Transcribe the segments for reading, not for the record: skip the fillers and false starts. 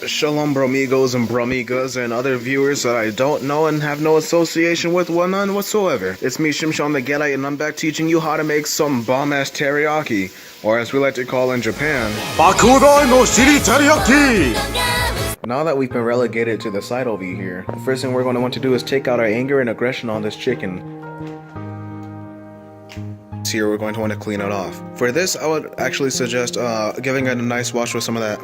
Shalom bromigos and bromigas and other viewers that I don't know and have no association with none whatsoever. It's me, Shimshon the Gelite, and I'm back teaching you how to make some bomb-ass teriyaki, or as we like to call in Japan, Bakudai no shiri teriyaki! Now that we've been relegated to the side over here, the first thing we're going to want to do is take out our anger and aggression on this chicken. Here we're going to want to clean it off. For this, I would actually suggest giving it a nice wash with some of that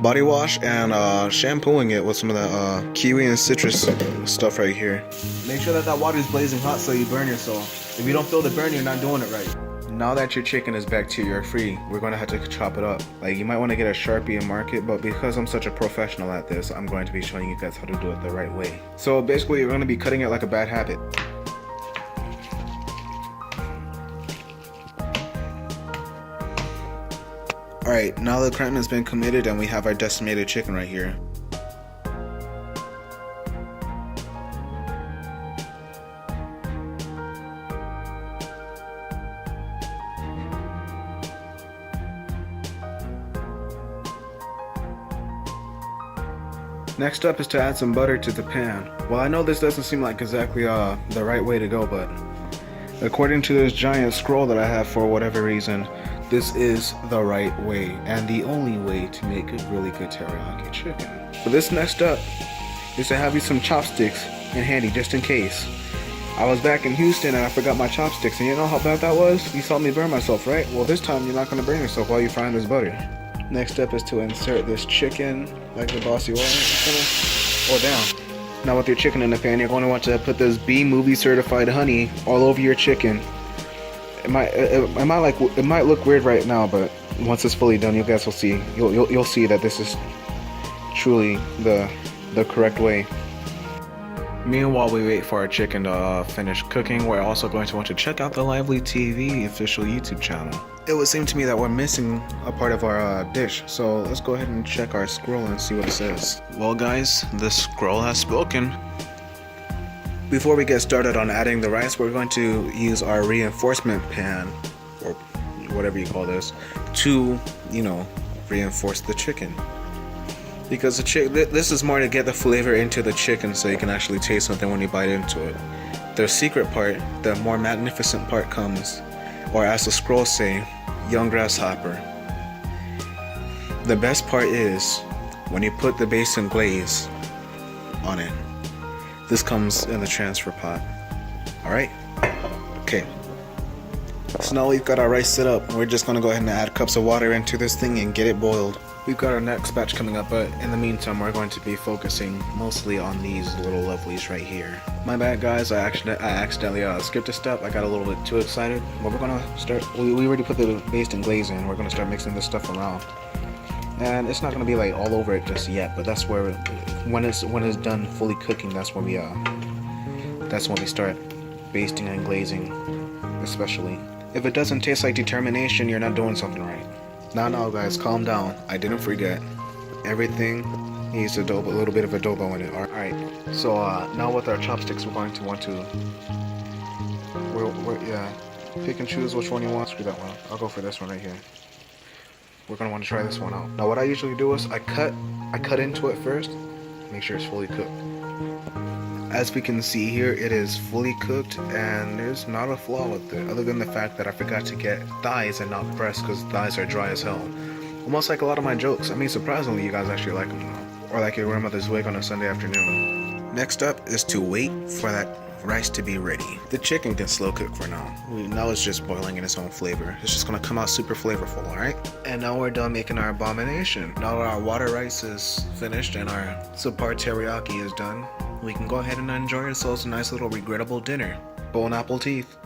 body wash and shampooing it with some of that kiwi and citrus stuff right here. Make sure that water is blazing hot so you burn yourself. If you don't feel the burn, you're not doing it right. Now that your chicken is bacteria free, we're going to have to chop it up. Like, you might want to get a Sharpie and mark it, but because I'm such a professional at this, I'm going to be showing you guys how to do it the right way. So basically, you're going to be cutting it like a bad habit. Alright, now the crime has been committed and we have our decimated chicken right here. Next up is to add some butter to the pan. Well, I know this doesn't seem like exactly the right way to go, but according to this giant scroll that I have for whatever reason, this is the right way and the only way to make a really good teriyaki chicken. For this next up is to have you some chopsticks in handy just in case. I was back in Houston and I forgot my chopsticks, and you know how bad that was? You saw me burn myself, right? Well, this time you're not going to burn yourself while you're frying this butter. Next up is to insert this chicken like the boss you are, or down. Now with your chicken in the pan, you're going to want to put this B-movie certified honey all over your chicken. It might look weird right now, but once it's fully done, you guys will see. You'll see that this is truly the correct way. Meanwhile, we wait for our chicken to finish cooking. We're also going to want to check out the Lively TV official YouTube channel. It would seem to me that we're missing a part of our dish, so let's go ahead and check our scroll and see what it says. Well, guys, the scroll has spoken. Before we get started on adding the rice, we're going to use our reinforcement pan, or whatever you call this, to, reinforce the chicken. Because this is more to get the flavor into the chicken so you can actually taste something when you bite into it. The secret part, the more magnificent part comes, or as the scrolls say, young grasshopper. The best part is when you put the base and glaze on it. This comes in the transfer pot. Alright? Okay. So now we've got our rice set up. We're just going to go ahead and add cups of water into this thing and get it boiled. We've got our next batch coming up, but in the meantime, we're going to be focusing mostly on these little lovelies right here. My bad, guys. I accidentally skipped a step. I got a little bit too excited. But we're going to start. We already put the base and glaze in. We're going to start mixing this stuff around. And it's not going to be like all over it just yet, but that's where, when it's done fully cooking, that's when we start basting and glazing, especially. If it doesn't taste like determination, you're not doing something right. Now, guys, calm down. I didn't forget. Everything needs a little bit of adobo in it. All right. So now with our chopsticks, we're going to want to, pick and choose which one you want. Screw that one. I'll go for this one right here. We're gonna want to try this one out. Now what I usually do is I cut into it first, make sure it's fully cooked. As we can see here, it is fully cooked and there's not a flaw with it, other than the fact that I forgot to get thighs and not breasts because thighs are dry as hell. Almost like a lot of my jokes. I mean, surprisingly, you guys actually like them though. Or like your grandmother's wig on a Sunday afternoon. Next up is to wait for that rice to be ready. The chicken can slow cook for now. Now it's just boiling in its own flavor. It's just gonna come out super flavorful, alright? And now we're done making our abomination. Now that our water rice is finished and our subpar teriyaki is done, we can go ahead and enjoy ourselves a nice little regrettable dinner. Bon apple teeth.